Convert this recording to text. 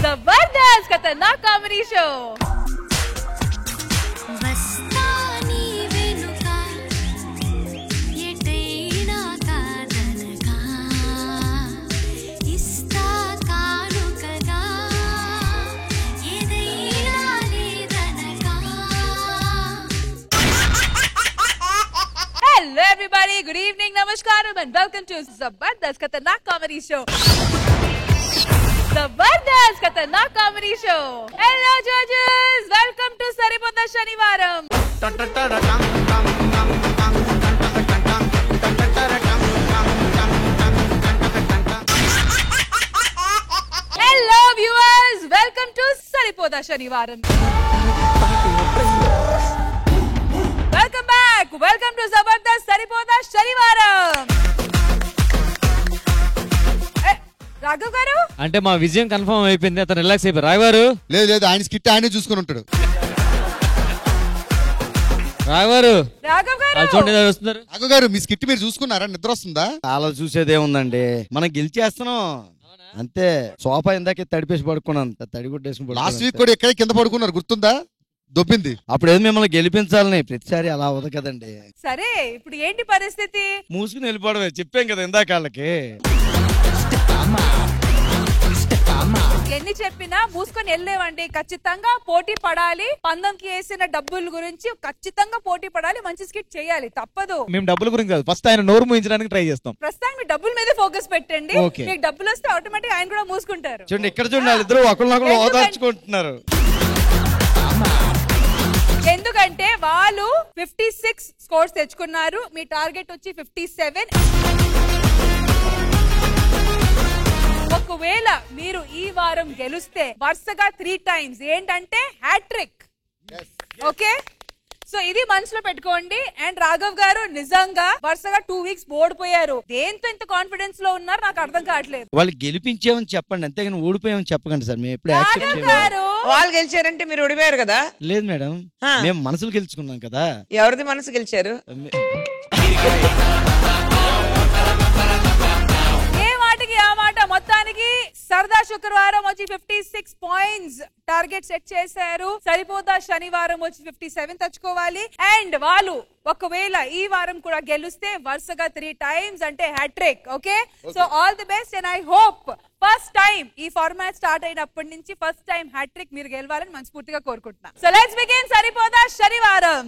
जबरदस्त खतरनाक comedy show. Hello everybody, good evening, namaskaram and welcome to Zabardast Khatarnak Comedy Show. Zabardast Khatarnak Comedy Show. Hello judges, welcome to Saripota Shanivaram. Hello viewers, welcome to Saripota Shanivaram. Welcome back. Welcome to Zabardast Saripota Shanivaram. Raghav గారు అంటే మా విజయం confirm అయిపోయింది. అతను relax అయిపోయారు. రాఘవ్ గారు లేదు లేదు, ఆయన స్కిట్ ఆయనే చూసుకుని ఉంటాడు. రాఘవ్ గారు చూడండి వస్తున్నారు. రాఘవ్ గారు మీ స్కిట్ మీరు చూసుకున్నారా? నిద్ర వస్తుందా? అలా చూసేదేముందండి, మనం గెలిచేస్తున్నాం అంతే. సోఫా ఇందాకే తడిపేసి పడుకున్నాను, తడిగుడ్డేసి. లాస్ట్ వీక్ కూడా ఎక్కడ కింద పడుకున్నారు గుర్తుందా? దొబ్బింది. అప్పుడేదో మిమ్మల్ని గెలిపించాలని, ప్రతిసారి అలా అవదు కదండి. సరే ఇప్పుడు ఏంటి పరిస్థితి? మూసుకుని వెళ్ళిపోవడమే, చెప్పాం కదా ఇందాక వాళ్ళకి. ఎన్ని చెప్పినా మూసుకొని వెళ్ళేవండి. ఖచ్చితంగా పోటీ పడాలి. పందంకి వేసిన డబ్బుల గురించి ఖచ్చితంగా పోటీ పడాలి. మంచి స్కిట్ చేయాలి, తప్పదు. మేము డబ్బుల గురించి కాదు, ఫస్ట్ ఆయన నోరు మూయించడానికి ట్రై చేస్తాం. ప్రస్తుతానికి మీ డబ్బుల మీద ఫోకస్ పెట్టండి. మీకు డబ్బులు వస్తే ఆటోమేటిక్ ఆయన కూడా మూసుకుంటారు. చూడండి ఇక్కడ చూడండి, వాళ్ళిద్దరు ఒకరినొకరు ఓదార్చుకుంటున్నారు. ఎందుకంటే వాళ్ళు 56 స్కోర్స్ తెచ్చుకున్నారు, మీ టార్గెట్ వచ్చి 57. ఒకవేళ మీరు ఈ వారం గెలుస్తే వరుసగా 3 times ఏంటంటే హ్యాట్రిక్. ఓకే, సో ఇది మనసులో పెట్టుకోండి. అండ్ రాఘవ్ గారు నిజంగా వరుసగా 2 weeks ఓడిపోయారు. దేంతో ఇంత కాన్ఫిడెన్స్ లో ఉన్నారు నాకు అర్థం కావట్లేదు. వాళ్ళు గెలిపించామని చెప్పండి, అంతేగాని ఓడిపోయామని చెప్పకండి సార్. మేము ఎప్పుడు యాక్సెప్ట్ చేయము. వాళ్ళు గెలిచారంటే మీరు ఓడిపోయారు కదా? లేదు మేడం, మేము మనసులు గెలుచుకున్నాం కదా. ఎవరిది మనసు గెలిచారు? మొత్తానికి సరదా శుక్రవారం వచ్చి 56 పాయింట్స్ టార్గెట్ సెట్ చేశారు. సరిపోతా శనివారం వచ్చి 57 తెచ్చుకోవాలి. అండ్ వాళ్ళు ఒకవేళ ఈ వారం కూడా గెలుస్తే వరుసగా 3 times అంటే hat trick. Okay, so all the best and I hope first time ఈ ఫార్మాట్ స్టార్ట్ అయినప్పటి నుంచి ఫస్ట్ టైం హ్యాట్రిక్ మీరు గెలవాలని మనస్ఫూర్తిగా కోరుకుంటున్నా. సో లెట్స్ బిగిన్ సరిపోతా శనివారం.